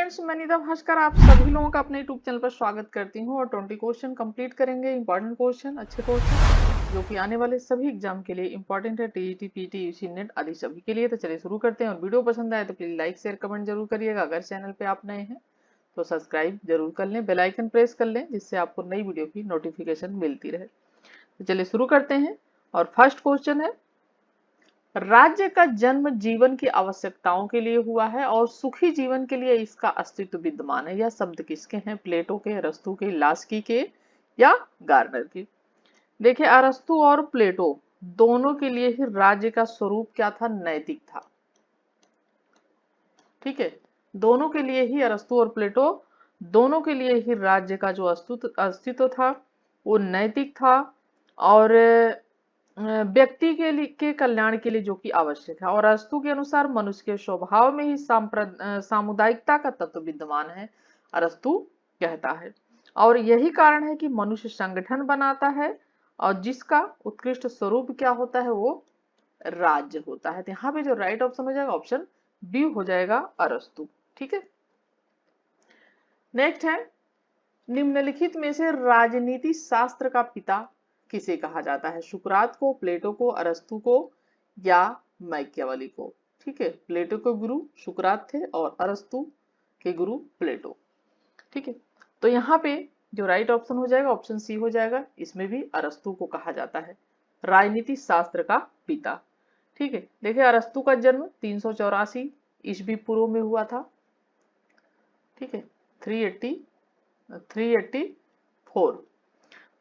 Friends, मैं निदा भास्कर आप सभी लोगों का अपने यूट्यूब चैनल पर स्वागत करती हूँ और 20 क्वेश्चन कंप्लीट करेंगे। इंपॉर्टेंट क्वेश्चन, अच्छे क्वेश्चन जो कि आने वाले सभी एग्जाम के लिए इंपॉर्टेंट है। टीईटी, पीटी, यूसी, नेट आदि सभी के लिए। तो चलिए शुरू करते हैं। और वीडियो पसंद आए तो प्लीज लाइक शेयर कमेंट जरूर करिएगा। अगर चैनल पे आप नए हैं तो सब्सक्राइब जरूर कर लें, बेल आइकन प्रेस कर लें, जिससे आपको नई वीडियो की नोटिफिकेशन मिलती रहे। तो चलिए शुरू करते हैं। और फर्स्ट क्वेश्चन है, राज्य का जन्म जीवन की आवश्यकताओं के लिए हुआ है और सुखी जीवन के लिए इसका अस्तित्व विद्यमान है। यह शब्द किसके हैं? प्लेटो के, अरस्तु के, लास्की के या गार्नर के? देखिए, अरस्तु और प्लेटो दोनों के लिए ही राज्य का स्वरूप क्या था? नैतिक था। ठीक है, दोनों के लिए ही, अरस्तु और प्लेटो दोनों के लिए ही राज्य का जो अस्तित्व था वो नैतिक था और व्यक्ति के कल्याण के लिए जो कि आवश्यक है। और अरस्तु के अनुसार मनुष्य के स्वभाव में ही सामुदायिकता का तत्व विद्यमान है, अरस्तु कहता है। और यही कारण है कि मनुष्य संगठन बनाता है और जिसका उत्कृष्ट स्वरूप क्या होता है? वो राज्य होता है। तो यहाँ पे जो राइट ऑप्शन हो जाएगा ऑप्शन बी हो जाएगा, अरस्तु। ठीक है, नेक्स्ट है, निम्नलिखित में से राजनीति शास्त्र का पिता किसे कहा जाता है? सुकरात को, प्लेटो को, अरस्तु को या मैकियावेली को? ठीक है, प्लेटो के गुरु सुकरात थे और अरस्तु के गुरु प्लेटो। ठीक है, तो यहाँ पे जो राइट ऑप्शन हो जाएगा ऑप्शन सी हो जाएगा। इसमें भी अरस्तु को कहा जाता है राजनीति शास्त्र का पिता। ठीक है, देखिए अरस्तु का जन्म 384 ईस्वी पूर्व में हुआ था। ठीक है,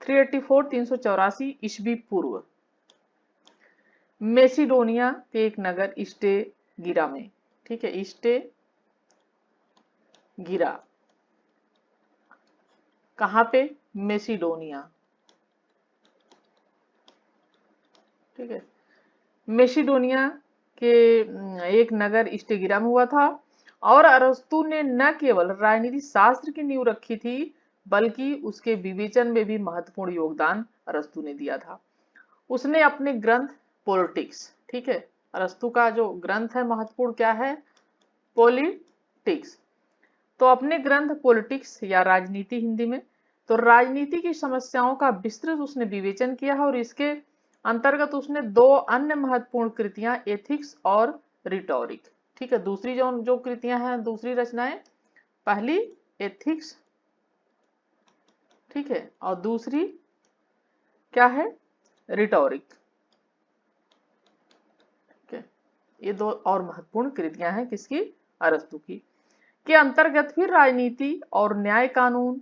384 ईस्वी पूर्व मेसिडोनिया के एक नगर इस्टेगिरा में। ठीक है, इस्टेगिरा कहाँ पे? मेसिडोनिया। ठीक है, मेसिडोनिया के एक नगर इस्टेगिरा में हुआ था। और अरस्तु ने न केवल राजनीति शास्त्र की नींव रखी थी बल्कि उसके विवेचन में भी महत्वपूर्ण योगदान अरस्तु ने दिया था। उसने अपने ग्रंथ पॉलिटिक्स, ठीक है, अरस्तु का जो ग्रंथ है महत्वपूर्ण क्या है? पॉलिटिक्स। तो अपने ग्रंथ पॉलिटिक्स या राजनीति हिंदी में, तो राजनीति की समस्याओं का विस्तृत उसने विवेचन किया है और इसके अंतर्गत उसने दो अन्य महत्वपूर्ण कृतियां, एथिक्स और रिटोरिक। ठीक है, दूसरी जो जो कृतियां हैं, दूसरी रचनाएं, पहली एथिक्स, ठीक है, और दूसरी क्या है? रिटोरिक। ठीक है, ये दो और महत्वपूर्ण कृतियां हैं किसकी? अरस्तु की। के अंतर्गत फिर राजनीति और न्याय कानून,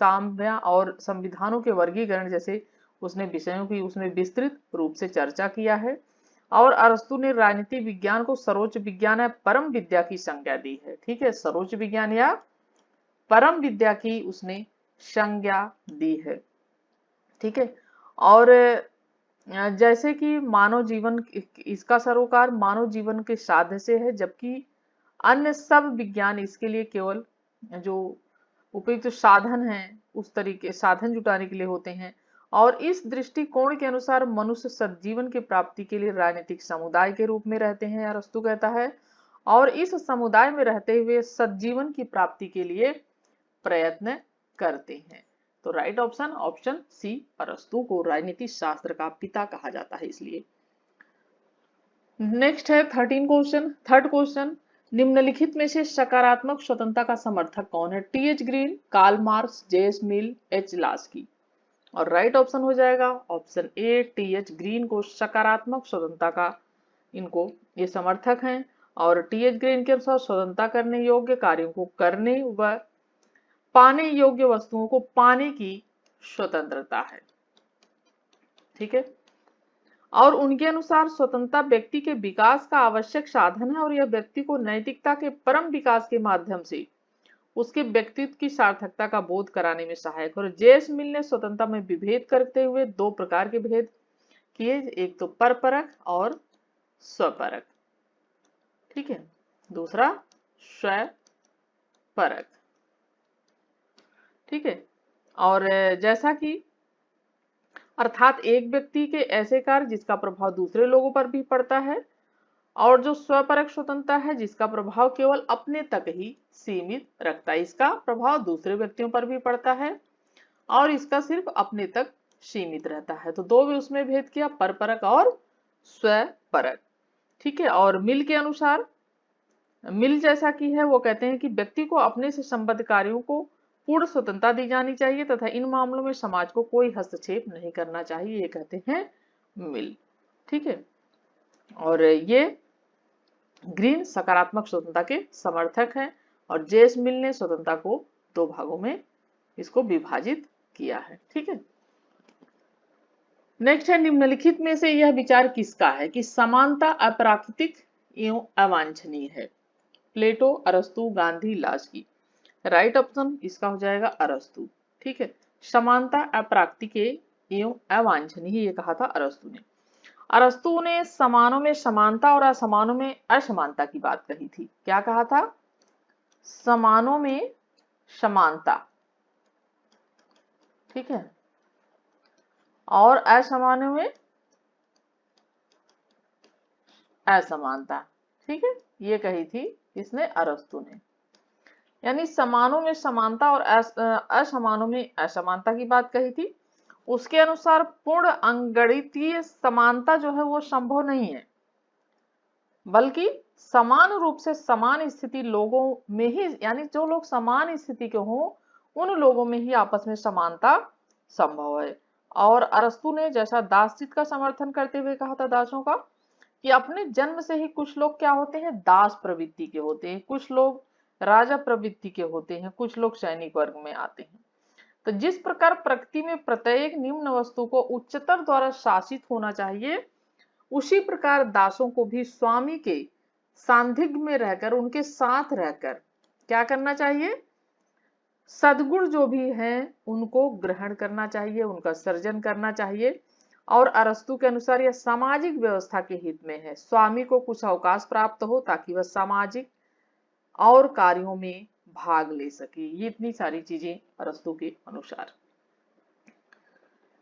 साम्य और संविधानों के वर्गीकरण जैसे उसने विषयों की उसने विस्तृत रूप से चर्चा किया है। और अरस्तु ने राजनीति विज्ञान को सर्वोच्च विज्ञान या परम विद्या की संज्ञा दी है। ठीक है, सर्वोच्च विज्ञान या परम विद्या की उसने संज्ञा दी है। ठीक है, और जैसे कि मानव जीवन, इसका सरोकार मानव जीवन के साध्य से है, जबकि अन्य सब विज्ञान इसके लिए केवल जो उपयुक्त साधन है उस तरीके साधन जुटाने के लिए होते हैं। और इस दृष्टिकोण के अनुसार मनुष्य सज्जीवन की प्राप्ति के लिए राजनीतिक समुदाय के रूप में रहते हैं, अरस्तु कहता है, और इस समुदाय में रहते हुए सज्जीवन की प्राप्ति के लिए प्रयत्न करते हैं। तो राइट ऑप्शन ऑप्शन सी, अरस्तु को राजनीति शास्त्र का पिता कहा जाता है इसलिए। नेक्स्ट है 13 क्वेश्चन, थर्ड क्वेश्चन, निम्नलिखित में से सकारात्मक स्वतंत्रता का समर्थक कौन है? TH Green, Karl Marx, JS Mill, H Laski? और राइट ऑप्शन हो जाएगा ऑप्शन ए, टीएच ग्रीन को सकारात्मक स्वतंत्रता का इनको ये समर्थक हैं। और टीएच ग्रीन के अनुसार स्वतंत्रता करने योग्य कार्यों को करने व पाने योग्य वस्तुओं को पाने की स्वतंत्रता है। ठीक है, और उनके अनुसार स्वतंत्रता व्यक्ति के विकास का आवश्यक साधन है और यह व्यक्ति को नैतिकता के परम विकास के माध्यम से उसके व्यक्तित्व की सार्थकता का बोध कराने में सहायक। और जेएस मिल ने स्वतंत्रता में विभेद करते हुए दो प्रकार के भेद किए, एक तो परपरक और स्वपरक। ठीक है, दूसरा स्वपरक। ठीक है, और जैसा कि अर्थात एक व्यक्ति के ऐसे कार्य जिसका प्रभाव दूसरे लोगों पर भी पड़ता है और जो स्वपरक स्वतंत्रता है जिसका प्रभाव केवल अपने तक ही सीमित रखता है, इसका प्रभाव दूसरे व्यक्तियों पर भी पड़ता है और इसका सिर्फ अपने तक सीमित रहता है। तो दो भी उसमें भेद किया, परपरक और स्वपरक। ठीक है, और मिल के अनुसार, मिल जैसा कि है वो कहते हैं कि व्यक्ति को अपने से संबद्ध कार्यों को पूर्ण स्वतंत्रता दी जानी चाहिए तथा इन मामलों में समाज को कोई हस्तक्षेप नहीं करना चाहिए, ये कहते हैं मिल। ठीक है, और ये ग्रीन सकारात्मक स्वतंत्रता के समर्थक हैं और जेस मिल ने स्वतंत्रता को दो भागों में इसको विभाजित किया है। ठीक है, नेक्स्ट है निम्नलिखित में से यह विचार किसका है कि समानता अप्राकृतिक एवं अवांछनीय है। प्लेटो, अरस्तु, गांधी, लास्की। राइट ऑप्शन इसका हो जाएगा अरस्तु। ठीक है, समानता अप्राकृतिक एवं अवांछनीय ये कहा था अरस्तु ने। अरस्तु ने समानों में समानता और असमानों में असमानता की बात कही थी। क्या कहा था? समानों में समानता, ठीक है, और असमानों में असमानता। ठीक है, ये कही थी इसने अरस्तु ने, यानी समानों में समानता और असमानों में असमानता की बात कही थी। उसके अनुसार पूर्ण अंगगणितीय समानता जो है वो संभव नहीं है, बल्कि समान रूप से समान स्थिति लोगों में ही, यानी जो लोग समान स्थिति के हों उन लोगों में ही आपस में समानता संभव है। और अरस्तु ने जैसा दासचित का समर्थन करते हुए कहा था दासों का, कि अपने जन्म से ही कुछ लोग क्या होते हैं, दास प्रवृत्ति के होते हैं, कुछ लोग राजा प्रवृत्ति के होते हैं, कुछ लोग सैनिक वर्ग में आते हैं। तो जिस प्रकार प्रकृति में प्रत्येक निम्न वस्तु को उच्चतर द्वारा शासित होना चाहिए, उसी प्रकार दासों को भी स्वामी के सांधिग्य में रहकर, उनके साथ रहकर क्या करना चाहिए, सद्गुण जो भी हैं उनको ग्रहण करना चाहिए, उनका सर्जन करना चाहिए। और अरस्तु के अनुसार यह सामाजिक व्यवस्था के हित में है, स्वामी को कुछ अवकाश प्राप्त हो ताकि वह सामाजिक और कार्यों में भाग ले सके। ये इतनी सारी चीजें अरस्तु के अनुसार।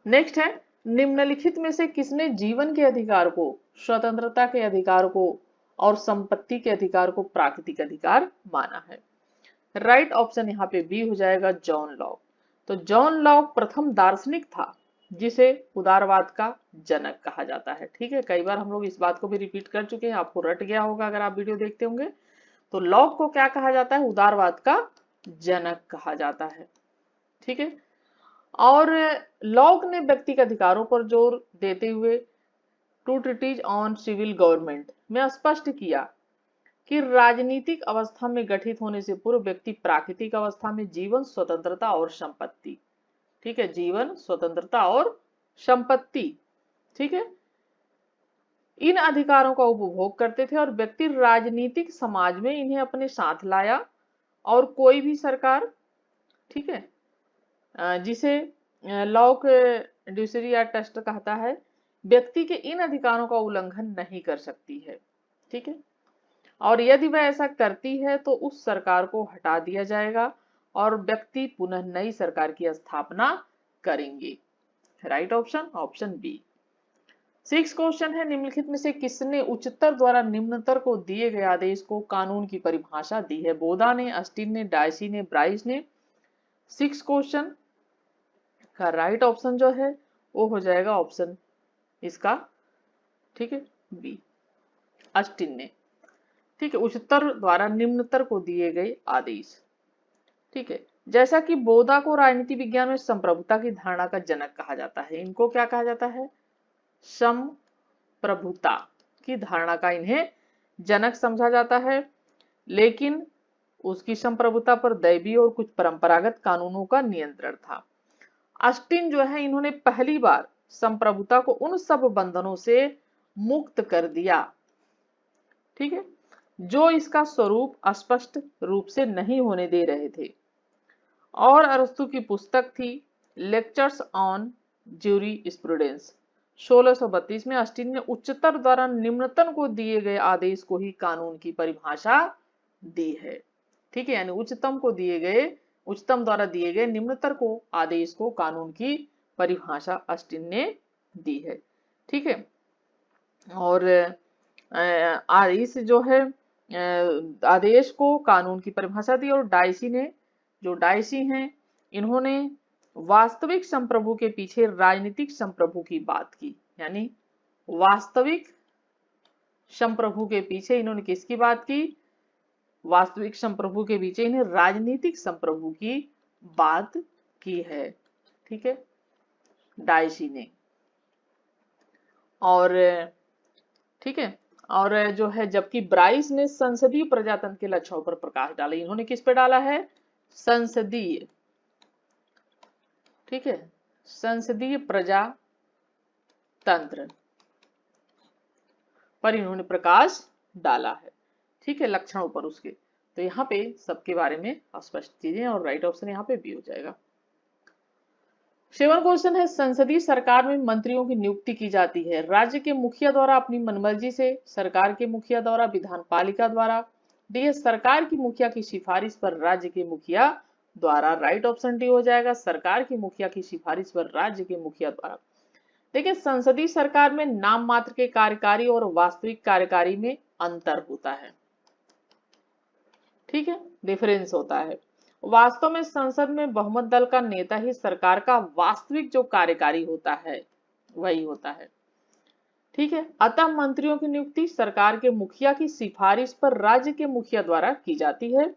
नेक्स्ट है निम्नलिखित में से किसने जीवन के अधिकार को, स्वतंत्रता के अधिकार को और संपत्ति के अधिकार को प्राकृतिक अधिकार माना है। राइट ऑप्शन यहाँ पे बी हो जाएगा, जॉन लॉक। तो जॉन लॉक प्रथम दार्शनिक था जिसे उदारवाद का जनक कहा जाता है। ठीक है, कई बार हम लोग इस बात को भी रिपीट कर चुके हैं, आपको रट गया होगा अगर आप वीडियो देखते होंगे। तो लॉक को क्या कहा जाता है, उदारवाद का जनक कहा जाता है। ठीक है, और लॉक ने व्यक्तिगत अधिकारों पर जोर देते हुए two treaties on civil government में स्पष्ट किया कि राजनीतिक अवस्था में गठित होने से पूर्व व्यक्ति प्राकृतिक अवस्था में जीवन, स्वतंत्रता और संपत्ति, ठीक है, जीवन, स्वतंत्रता और संपत्ति, ठीक है, इन अधिकारों का उपभोग करते थे और व्यक्ति राजनीतिक समाज में इन्हें अपने साथ लाया। और कोई भी सरकार, ठीक है, जिसे लॉक ड्यूसरी टेस्ट कहता है, व्यक्ति के इन अधिकारों का उल्लंघन नहीं कर सकती है। ठीक है, और यदि वह ऐसा करती है तो उस सरकार को हटा दिया जाएगा और व्यक्ति पुनः नई सरकार की स्थापना करेंगे। Right option, option B. 6 question है, निम्नलिखित में से किसने उच्चतर द्वारा निम्नतर को दिए गए आदेश को कानून की परिभाषा दी है। बोधा ने, अस्टिन ने, डायसी ने, ब्राइस ने। 6 क्वेश्चन का राइट ऑप्शन जो है वो हो जाएगा ऑप्शन इसका, ठीक है, बी, अस्टिन ने। ठीक है, उच्चतर द्वारा निम्नतर को दिए गए आदेश। ठीक है, जैसा कि बोधा को राजनीति विज्ञान में संप्रभुता की धारणा का जनक कहा जाता है, इनको क्या कहा जाता है, संप्रभुता की धारणा का इन्हें जनक समझा जाता है। लेकिन उसकी संप्रभुता पर दैवीय और कुछ परंपरागत कानूनों का नियंत्रण था। अस्टिन जो है, इन्होंने पहली बार संप्रभुता को उन सब बंधनों से मुक्त कर दिया, ठीक है, जो इसका स्वरूप स्पष्ट रूप से नहीं होने दे रहे थे। और अरस्तु की पुस्तक थी लेक्चर्स ऑन ज्यूरिस्प्रूडेंस। 1632 में अस्टिन ने उच्चतर द्वारा निम्नतम को दिए गए आदेश को ही कानून की परिभाषा दी है। ठीक है, यानी उच्चतम द्वारा दिए गए निम्नतर को आदेश को कानून की परिभाषा अस्टिन ने दी है। ठीक है, और इस जो है आदेश को कानून की परिभाषा दी, और डाइसी हैं, इन्होंने वास्तविक संप्रभु के पीछे राजनीतिक संप्रभु की बात की। यानी वास्तविक संप्रभु के पीछे इन्होंने किसकी बात की? वास्तविक संप्रभु के पीछे इन्हें राजनीतिक संप्रभु की बात की है। ठीक है, डाइसी ने। और ठीक है, और जो है जबकि ब्राइस ने संसदीय प्रजातंत्र के लक्षणों पर प्रकाश डाला। इन्होंने किस पे डाला है? संसदीय, ठीक है, संसदीय प्रजातंत्र पर इन्होंने प्रकाश डाला है। ठीक है, लक्षणों पर उसके। तो यहाँ पे सबके बारे में स्पष्ट चीजें, और राइट ऑप्शन यहाँ पे बी हो जाएगा। 7 क्वेश्चन है, संसदीय सरकार में मंत्रियों की नियुक्ति की जाती है राज्य के मुखिया द्वारा अपनी मनमर्जी से, सरकार के मुखिया द्वारा, विधान पालिका द्वारा, डी सरकार की मुखिया की सिफारिश पर राज्य के मुखिया द्वारा। राइट ऑप्शन डी हो जाएगा, सरकार की मुखिया की सिफारिश पर राज्य के मुखिया द्वारा। देखिए, संसदीय सरकार में नाम मात्र के कार्यकारी और वास्तविक कार्यकारी में अंतर होता है। ठीक है, डिफरेंस होता है। वास्तव में संसद में बहुमत दल का नेता ही सरकार का वास्तविक जो कार्यकारी होता है वही होता है। ठीक है, अतः मंत्रियों की नियुक्ति सरकार के मुखिया की सिफारिश पर राज्य के मुखिया द्वारा की जाती है,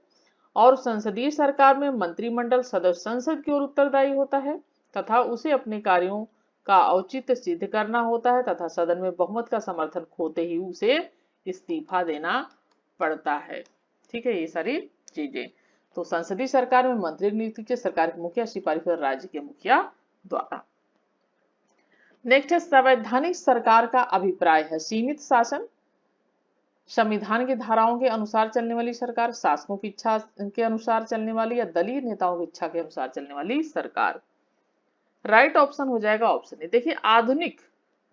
और संसदीय सरकार में मंत्रिमंडल सदस्य संसद की ओर उत्तरदायी होता है तथा उसे अपने कार्यों का औचित्य सिद्ध करना होता है, तथा सदन में बहुमत का समर्थन खोते ही उसे इस्तीफा देना पड़ता है। ठीक है, ये सारी चीजें। तो संसदीय सरकार में मंत्री की नियुक्ति सरकार के मुखिया सिफारिश पर राज्य के मुखिया द्वारा। नेक्स्ट है, संवैधानिक सरकार का अभिप्राय है। सीमित शासन, संविधान की धाराओं के अनुसार चलने वाली सरकार, शासकों की इच्छा के अनुसार चलने वाली, या दलीय नेताओं की इच्छा के अनुसार चलने वाली सरकार। राइट ऑप्शन हो जाएगा ऑप्शन ए। देखिए, आधुनिक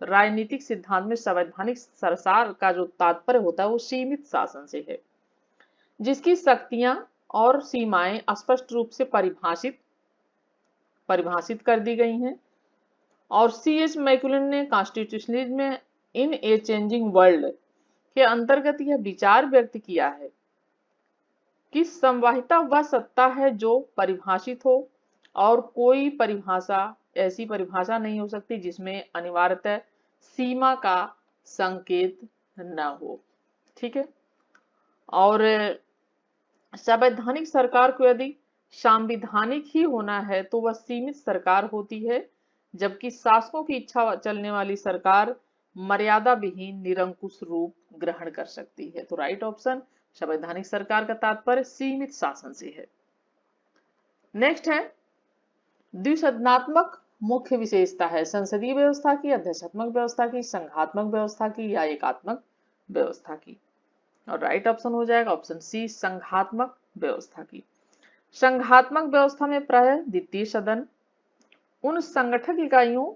राजनीतिक सिद्धांत में संवैधानिक सरकार का जो तात्पर्य होता है वो सीमित शासन से है, जिसकी शक्तियां और सीमाएं स्पष्ट रूप से परिभाषित कर दी गई हैं। और C.H. मैकुलन ने कॉन्स्टिट्यूशनलिज्म में इन ए चेंजिंग वर्ल्ड के अंतर्गत यह विचार व्यक्त किया है कि संवाहिता वह सत्ता है जो परिभाषित हो, और कोई ऐसी परिभाषा नहीं हो सकती जिसमें अनिवार्यतः सीमा का संकेत न हो। ठीक है, और संवैधानिक सरकार को यदि संवैधानिक ही होना है तो वह सीमित सरकार होती है, जबकि शासकों की इच्छा चलने वाली सरकार मर्यादा विहीन निरंकुश रूप ग्रहण कर सकती है। तो राइट ऑप्शन, संवैधानिक सरकार का तात्पर्य सीमित शासन से है। नेक्स्ट है, द्विसदनात्मक मुख्य विशेषता है संसदीय व्यवस्था की, अध्यक्षात्मक व्यवस्था की, संघात्मक व्यवस्था की, या एकात्मक व्यवस्था की। और राइट ऑप्शन हो जाएगा ऑप्शन सी, संघात्मक व्यवस्था की। संघात्मक व्यवस्था में प्रायः द्वितीय सदन उन संगठक इकाइयों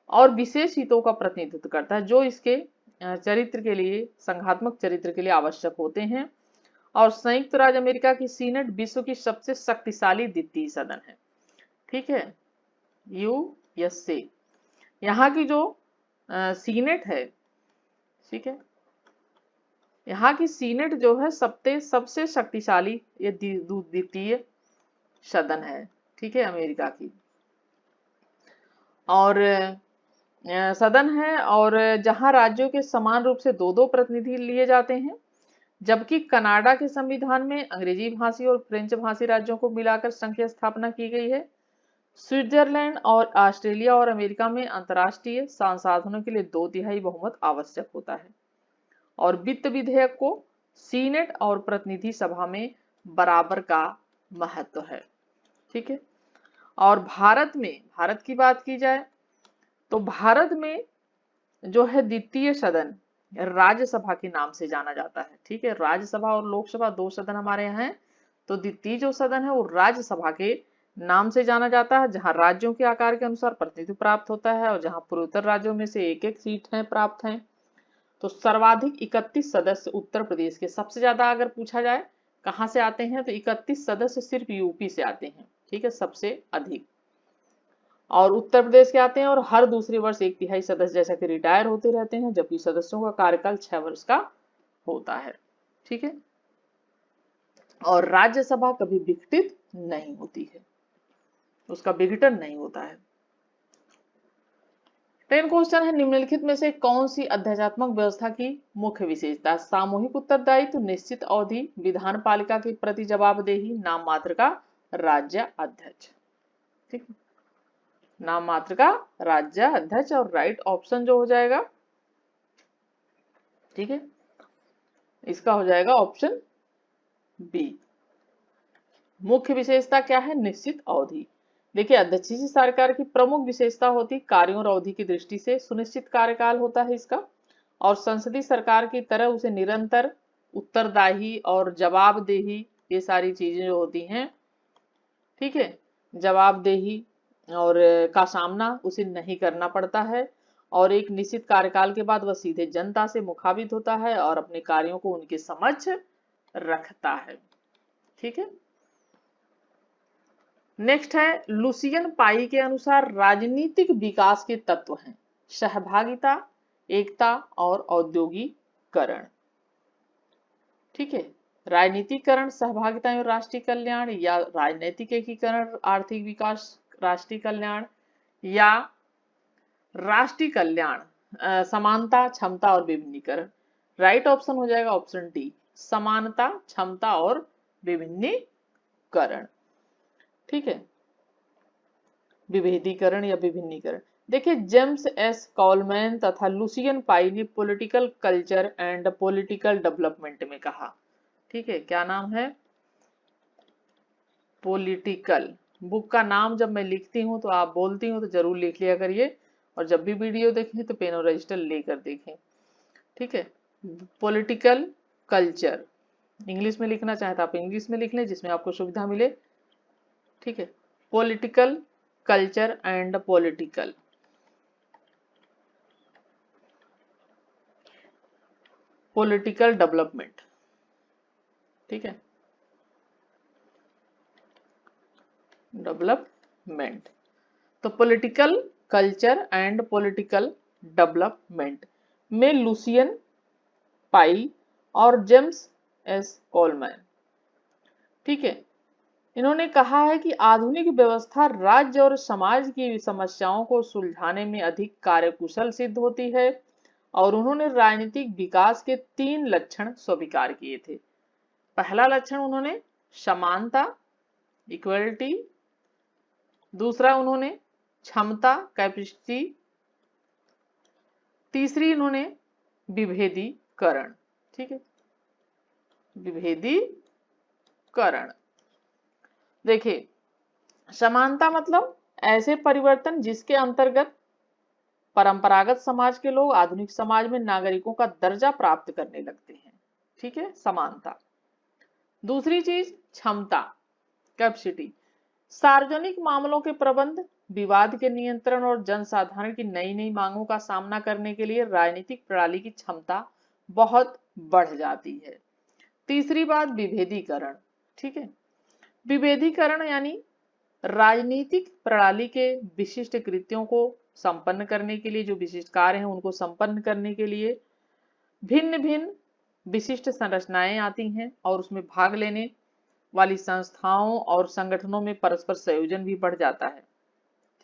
और विशेष हितों का प्रतिनिधित्व करता है जो इसके चरित्र के लिए, संघात्मक चरित्र के लिए आवश्यक होते हैं। और संयुक्त राज्य अमेरिका की सीनेट विश्व की सबसे शक्तिशाली द्वितीय सदन है। ठीक है, USA। यहाँ की जो सीनेट है, ठीक है, यहाँ की सीनेट जो है सबसे शक्तिशाली ये द्वितीय सदन है। ठीक है, अमेरिका की और सदन है, और जहां राज्यों के समान रूप से 2-2 प्रतिनिधि लिए जाते हैं, जबकि कनाडा के संविधान में अंग्रेजी भाषी और फ्रेंच भाषी राज्यों को मिलाकर संघ की स्थापना की गई है। स्विट्जरलैंड और ऑस्ट्रेलिया और अमेरिका में अंतर्राष्ट्रीय संसाधनों के लिए 2/3 बहुमत आवश्यक होता है, और वित्त विधेयक को सीनेट और प्रतिनिधि सभा में बराबर का महत्व है। ठीक है, और भारत की बात की जाए तो भारत में जो है द्वितीय सदन राज्यसभा के नाम से जाना जाता है। ठीक है, राज्यसभा और लोकसभा 2 सदन हमारे यहाँ हैं, तो द्वितीय जो सदन है वो राज्यसभा के नाम से जाना जाता है, जहां राज्यों के आकार के अनुसार प्रतिनिधित्व प्राप्त होता है, और जहां पूर्वोत्तर राज्यों में से 1-1 सीट है प्राप्त है। तो सर्वाधिक 31 सदस्य उत्तर प्रदेश के, सबसे ज्यादा अगर पूछा जाए कहां से आते हैं तो 31 सदस्य सिर्फ यूपी से आते हैं। ठीक है, सबसे अधिक। और उत्तर प्रदेश के आते हैं और हर दूसरे वर्ष 1/3 सदस्य जैसा कि रिटायर होते रहते हैं, जबकि सदस्यों का कार्यकाल 6 वर्ष का होता है। ठीक है, और राज्यसभा कभी विघटित नहीं होती है, उसका विघटन नहीं होता है। 10 क्वेश्चन है, निम्नलिखित में से कौन सी अध्यात्मक व्यवस्था की मुख्य विशेषता? सामूहिक उत्तरदायित्व, निश्चित अवधि, विधान पालिका के प्रति जवाबदेही, नाम मात्र का राज्य अध्यक्ष। ठीक, नाम मात्र का राज्य अध्यक्ष और राइट ऑप्शन जो हो जाएगा, ठीक है, इसका हो जाएगा ऑप्शन बी। मुख्य विशेषता क्या है? निश्चित अवधि। देखिए, अध्यक्षीय सरकार की प्रमुख विशेषता होती कार्यों और अवधि की दृष्टि से सुनिश्चित कार्यकाल होता है इसका, और संसदीय सरकार की तरह उसे निरंतर उत्तरदायी और जवाबदेही, ये सारी चीजें जो होती हैं, ठीक है, जवाबदेही और का सामना उसे नहीं करना पड़ता है, और एक निश्चित कार्यकाल के बाद वह सीधे जनता से मुखातिब होता है और अपने कार्यों को उनके समक्ष रखता है। ठीक है, नेक्स्ट है, लुसियन पाई के अनुसार राजनीतिक विकास के तत्व हैं सहभागिता, एकता और औद्योगिकरण। ठीक है, राजनीतिकरण, सहभागिता एवं राष्ट्रीय कल्याण, या राजनीतिक एकीकरण, आर्थिक विकास, राष्ट्रीय कल्याण, या राष्ट्रीय कल्याण, समानता, क्षमता और विभिन्नीकरण। राइट ऑप्शन हो जाएगा ऑप्शन डी, समानता, क्षमता और विभिन्नीकरण। ठीक है, विभेदीकरण या विभिन्नीकरण। देखिए, जेम्स एस कॉलमैन तथा लुसियन पाई ने political culture and political development में कहा। ठीक है, क्या नाम है? पॉलिटिकल। बुक का नाम जब मैं लिखती हूँ तो आप बोलती हूँ तो जरूर लिख लिया करिए, और जब भी वीडियो देखें तो पेन और रजिस्टर लेकर देखें। ठीक है, पॉलिटिकल कल्चर, इंग्लिश में लिखना चाहे तो आप इंग्लिश में लिख लें, जिसमें आपको सुविधा मिले। ठीक है, political culture and political development. ठीक है, डेवलपमेंट। तो political culture and political development में लुसियन पाई और जेम्स एस कॉलमैन, ठीक है, इन्होंने कहा है कि आधुनिक व्यवस्था राज्य और समाज की समस्याओं को सुलझाने में अधिक कार्यकुशल सिद्ध होती है, और उन्होंने राजनीतिक विकास के 3 लक्षण स्वीकार किए थे। पहला लक्षण उन्होंने समानता, इक्वलिटी, दूसरा उन्होंने क्षमता, कैपेसिटी, तीसरी इन्होंने विभेदीकरण। ठीक है, विभेदीकरण। देखिए, समानता मतलब ऐसे परिवर्तन जिसके अंतर्गत परंपरागत समाज के लोग आधुनिक समाज में नागरिकों का दर्जा प्राप्त करने लगते हैं। ठीक है, समानता। दूसरी चीज क्षमता, कैपेसिटी, सार्वजनिक मामलों के प्रबंध, विवाद के नियंत्रण और जनसाधारण की नई नई मांगों का सामना करने के लिए राजनीतिक प्रणाली की क्षमता बहुत बढ़ जाती है। तीसरी बात विभेदीकरण। ठीक है, विभेदीकरण यानी राजनीतिक प्रणाली के विशिष्ट कृत्यों को संपन्न करने के लिए, जो विशिष्ट कार्य हैं उनको संपन्न करने के लिए भिन्न भिन्न विशिष्ट संरचनाएं आती हैं, और उसमें भाग लेने वाली संस्थाओं और संगठनों में परस्पर संयोजन भी बढ़ जाता है।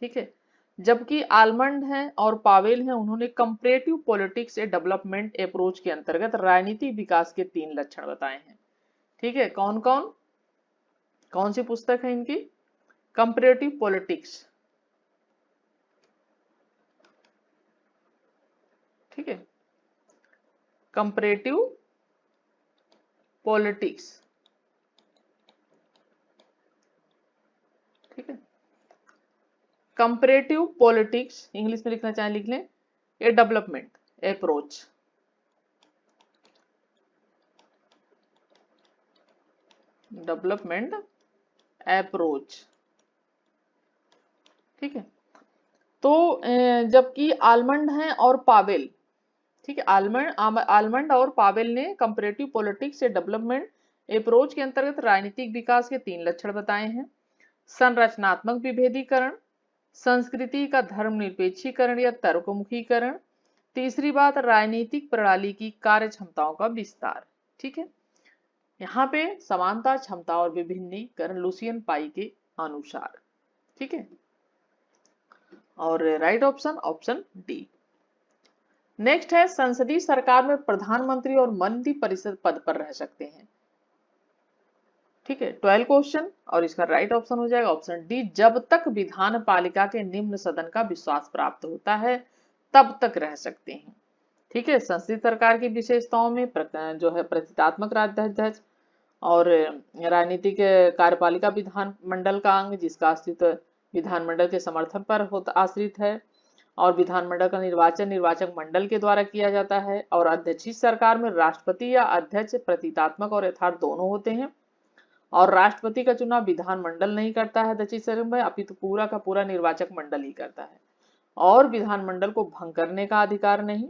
ठीक है, जबकि आलमंड हैं और पावेल हैं, उन्होंने कंपैरेटिव पॉलिटिक्स ए डेवलपमेंट अप्रोच के अंतर्गत राजनीतिक विकास के 3 लक्षण बताए हैं। ठीक है, कौन कौन, कौन सी पुस्तक है इनकी? Comparative politics. ठीक है, कंपैरेटिव पॉलिटिक्स। ठीक है, कंपैरेटिव पॉलिटिक्स, इंग्लिश में लिखना चाहे लिख लें, ए डेवलपमेंट अप्रोच। Development approach. ठीक है, तो जबकि आलमंड हैं और पावेल, ठीक है, आलमंड और पावेल ने कंपैरेटिव पॉलिटिक्स से डेवलपमेंट अप्रोच के अंतर्गत राजनीतिक विकास के 3 लक्षण बताए हैं। संरचनात्मक विभेदीकरण, संस्कृति का धर्मनिरपेक्षीकरण या तर्कमुखीकरण। तीसरी बात, राजनीतिक प्रणाली की कार्य क्षमताओं का विस्तार। ठीक है, यहाँ पे समानता, क्षमता और विभिन्नीकरण लुसियन पाई के अनुसार। ठीक है, और right option option D. Next है, संसदीय सरकार में प्रधानमंत्री और मंत्री परिषद पद पर रह सकते हैं। ठीक है, 12 क्वेश्चन, और इसका राइट ऑप्शन हो जाएगा ऑप्शन डी, जब तक विधान पालिका के निम्न सदन का विश्वास प्राप्त होता है तब तक रह सकते हैं। ठीक है, संसदीय सरकार की विशेषताओं में जो है प्रतिष्ठात्मक राज्याध्यक्ष और राजनीतिक कार्यपालिका विधान मंडल का अंग जिसका अस्तित्व विधानमंडल के समर्थन पर होता आश्रित है, और विधानमंडल का निर्वाचन निर्वाचक मंडल के द्वारा किया जाता है, और अध्यक्षीय सरकार में राष्ट्रपति या अध्यक्ष प्रतीकात्मक और यथार्थ दोनों होते हैं, और राष्ट्रपति का चुनाव विधानमंडल नहीं करता है अध्यक्षीय सरकार में, अपितु पूरा का पूरा निर्वाचक मंडल ही करता है, और विधानमंडल को भंग करने का अधिकार नहीं,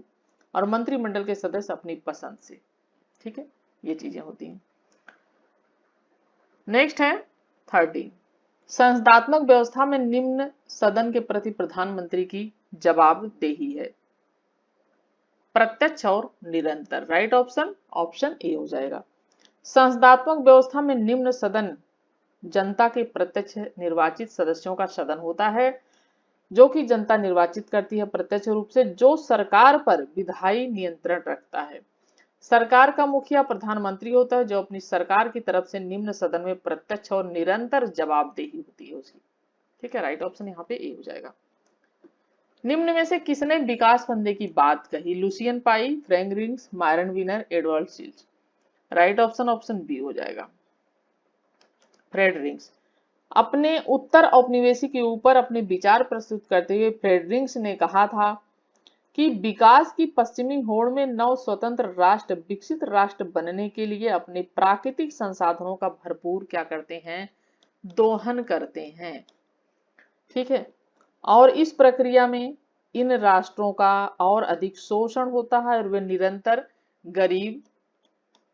और मंत्रिमंडल के सदस्य अपनी पसंद से। ठीक है, ये चीजें होती हैं। नेक्स्ट है 13, संसदात्मक व्यवस्था में निम्न सदन के प्रति प्रधानमंत्री की जवाबदेही है। प्रत्यक्ष और निरंतर। राइट ऑप्शन ऑप्शन ए हो जाएगा। संसदात्मक व्यवस्था में निम्न सदन जनता के प्रत्यक्ष निर्वाचित सदस्यों का सदन होता है, जो कि जनता निर्वाचित करती है प्रत्यक्ष रूप से, जो सरकार पर विधायी नियंत्रण रखता है। सरकार का मुखिया प्रधानमंत्री होता है, जो अपनी सरकार की तरफ से निम्न सदन में प्रत्यक्ष और निरंतर जवाबदेही होती है उसकी। ठीक है, राइट ऑप्शन यहाँ पे ए हो जाएगा। निम्न में से किसने विकास फंदे की बात कही? Lucian Pye, Frank Riggs, Myron Weiner, Edward Shils. Right option option B हो जाएगा, फ्रेडरिंग्स। अपने उत्तर औपनिवेशी के ऊपर अपने विचार प्रस्तुत करते हुए फ्रेडरिंग्स ने कहा था कि विकास की पश्चिमी होड़ में नव स्वतंत्र राष्ट्र विकसित राष्ट्र बनने के लिए अपने प्राकृतिक संसाधनों का भरपूर क्या करते हैं? दोहन करते हैं। ठीक है, और इस प्रक्रिया में इन राष्ट्रों का और अधिक शोषण होता है और वे निरंतर गरीब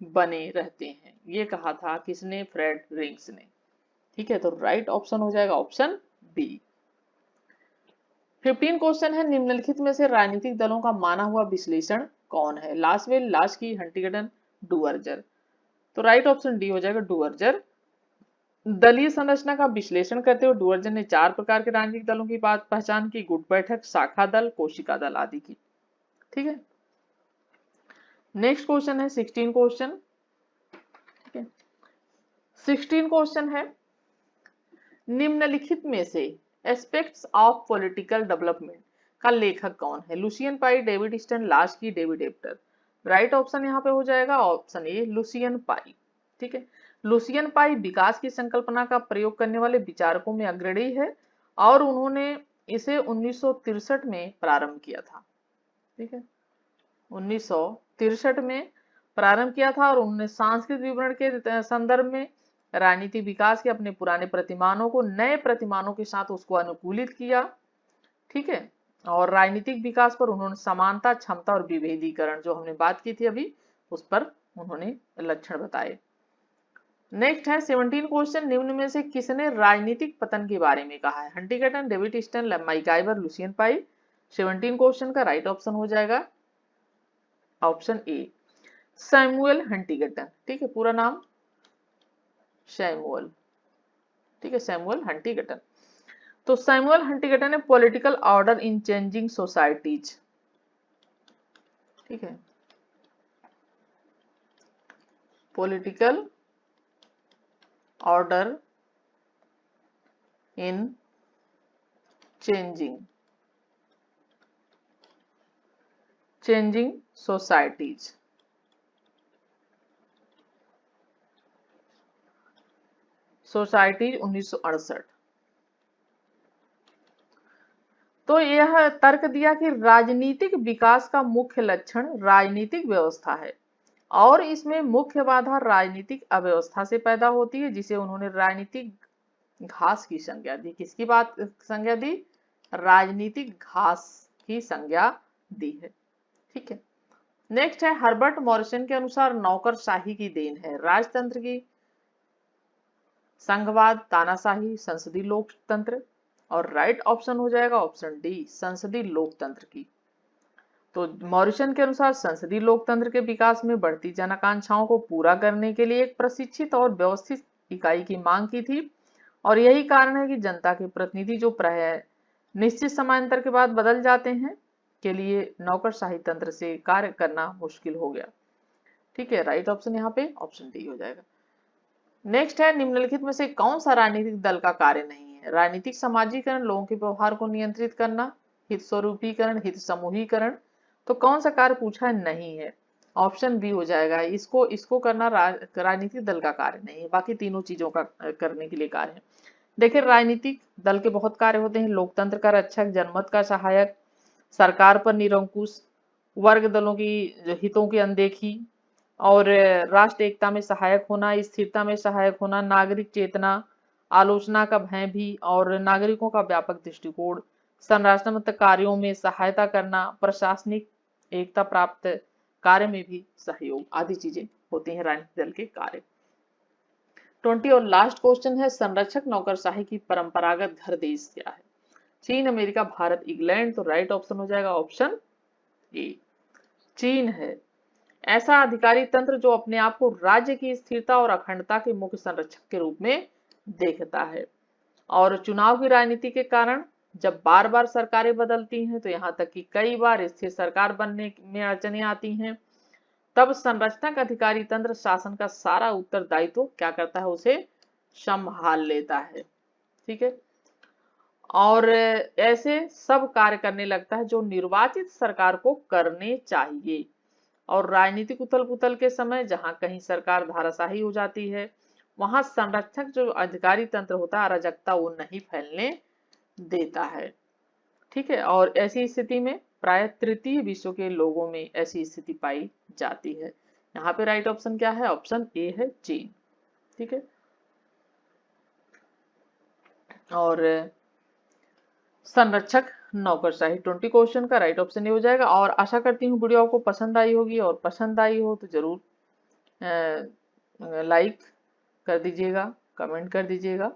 बने रहते हैं। ये कहा था किसने? फ्रेडरिंग्स ने। ठीक है, तो राइट ऑप्शन हो जाएगा ऑप्शन बी। 15 क्वेश्चन है, निम्नलिखित में से राजनीतिक दलों का माना हुआ विश्लेषण कौन है? Lasswell, Laski, Huntington, Duverger. तो राइट ऑप्शन डी हो जाएगा, डुअर्जर। दलीय संरचना का विश्लेषण करते हुए डुअर्जर ने 4 प्रकार के राजनीतिक दलों की बात पहचान की: गुट बैठक, शाखा दल, कोशिका दल आदि की। ठीक है, नेक्स्ट क्वेश्चन है 16 क्वेश्चन। 16 क्वेश्चन है, निम्नलिखित में से एस्पेक्ट्स ऑफ पॉलिटिकल डेवलपमेंट का लेखक कौन है? लुसियन पाई, David stern, Laski, David एप्टर। Right option यहाँ पे हो जाएगा ऑप्शन ए, लुसियन पाई। ठीक है, लुसियन पाई विकास की संकल्पना का प्रयोग करने वाले विचारकों में अग्रणी है, और उन्होंने इसे 1963 में प्रारंभ किया था। ठीक है, 1963 में प्रारंभ किया था, और उन्होंने सांस्कृतिक विवरण के संदर्भ में राजनीति विकास के अपने पुराने प्रतिमानों को नए प्रतिमानों के साथ उसको अनुकूलित किया। ठीक है, और राजनीतिक विकास पर उन्होंने समानता, क्षमता और विभेदीकरण, जो हमने बात की थी अभी, उस पर उन्होंने लक्षण बताए। नेक्स्ट है 17 क्वेश्चन, निम्न में से किसने राजनीतिक पतन के बारे में कहा है? Huntington, David Stern, MacIver, Lucian Pye. 17 question का राइट ऑप्शन हो जाएगा ऑप्शन ए, सैमुअल हंटिंगटन। ठीक है, पूरा नाम सैमुअल। ठीक है, सैमुअल हंटिंगटन। तो सैमुअल हंटिंगटन ने political order in changing societies. ठीक है, political order in changing societies. Societies 1968। तो यह तर्क दिया कि राजनीतिक विकास का मुख्य लक्षण राजनीतिक व्यवस्था है, और इसमें मुख्य बाधा राजनीतिक अव्यवस्था से पैदा होती है, जिसे उन्होंने राजनीतिक घास की संज्ञा दी। किसकी बात संज्ञा दी? राजनीतिक घास की संज्ञा दी है। ठीक है, नेक्स्ट है, हर्बर्ट मॉरिसन के अनुसार नौकरशाही की देन है राजतंत्र की, संघवाद, तानाशाही, संसदीय लोकतंत्र। और राइट ऑप्शन हो जाएगा ऑप्शन डी, संसदीय लोकतंत्र की। तो मॉरिसन के अनुसार संसदीय लोकतंत्र के विकास में बढ़ती जन आकांक्षाओं को पूरा करने के लिए एक प्रशिक्षित और व्यवस्थित इकाई की मांग की थी, और यही कारण है कि जनता के प्रतिनिधि जो प्राय निश्चित समानांतर के बाद बदल जाते हैं के लिए नौकरशाही तंत्र से कार्य करना मुश्किल हो गया। ठीक है, राइट ऑप्शन यहाँ पे ऑप्शन डी हो जाएगा। नेक्स्ट है, निम्नलिखित में से कौन सा राजनीतिक दल का कार्य नहीं है? राजनीतिक समाजीकरण, लोगों के व्यवहार को नियंत्रित करना, हित स्वरूपीकरण, हित समूहीकरण। तो कौन सा कार्य पूछा है? नहीं है, ऑप्शन बी हो जाएगा। इसको इसको करना राजनीतिक दल का कार्य नहीं है, बाकी तीनों चीजों का करने के लिए कार्य है। देखिए, राजनीतिक दल के बहुत कार्य होते हैं। लोकतंत्र का रक्षक, जनमत का सहायक, सरकार पर निरंकुश, वर्ग दलों की हितों की अनदेखी, और राष्ट्र एकता में सहायक होना, स्थिरता में सहायक होना, नागरिक चेतना, आलोचना का भय भी, और नागरिकों का व्यापक दृष्टिकोण, संरचनात्मक कार्यों में सहायता करना, प्रशासनिक एकता प्राप्त कार्य में भी सहयोग, आदि चीजें होती हैं राजनीतिक दल के कार्य। 20 और लास्ट क्वेश्चन है, संरक्षक नौकरशाही की परंपरागत घर देश क्या है? चीन, अमेरिका, भारत, इंग्लैंड। तो राइट ऑप्शन हो जाएगा ऑप्शन ए, चीन है। ऐसा अधिकारी तंत्र जो अपने आप को राज्य की स्थिरता और अखंडता के मुख्य संरक्षक के रूप में देखता है। और चुनाव की राजनीति के कारण जब बार बार सरकारें बदलती हैं, तो यहाँ तक कि कई बार स्थिर सरकार बनने में अड़चने आती हैं, तब संरक्षक अधिकारी तंत्र शासन का सारा उत्तरदायित्व क्या करता है? उसे संभाल लेता है। ठीक है, और ऐसे सब कार्य करने लगता है जो निर्वाचित सरकार को करने चाहिए। और राजनीतिक उथल पुथल के समय जहां कहीं सरकार धाराशाही हो जाती है, वहां संरक्षक जो अधिकारी तंत्र होता है, अराजकता वो नहीं फैलने देता है। ठीक है, और ऐसी स्थिति में प्राय तृतीय विश्व के लोगों में ऐसी स्थिति पाई जाती है। यहाँ पे राइट ऑप्शन क्या है? ऑप्शन ए है, चीन। ठीक है, और संरक्षक नौकरशाही 20 क्वेश्चन का राइट ऑप्शन ये हो जाएगा। और आशा करती हूँ वीडियो आपको पसंद आई होगी, और पसंद आई हो तो जरूर लाइक कर दीजिएगा, कमेंट कर दीजिएगा,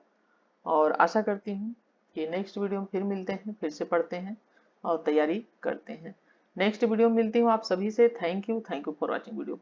और आशा करती हूँ कि नेक्स्ट वीडियो में फिर मिलते हैं, फिर से पढ़ते हैं और तैयारी करते हैं। नेक्स्ट वीडियो में मिलती हूँ आप सभी से। Thank you for watching video.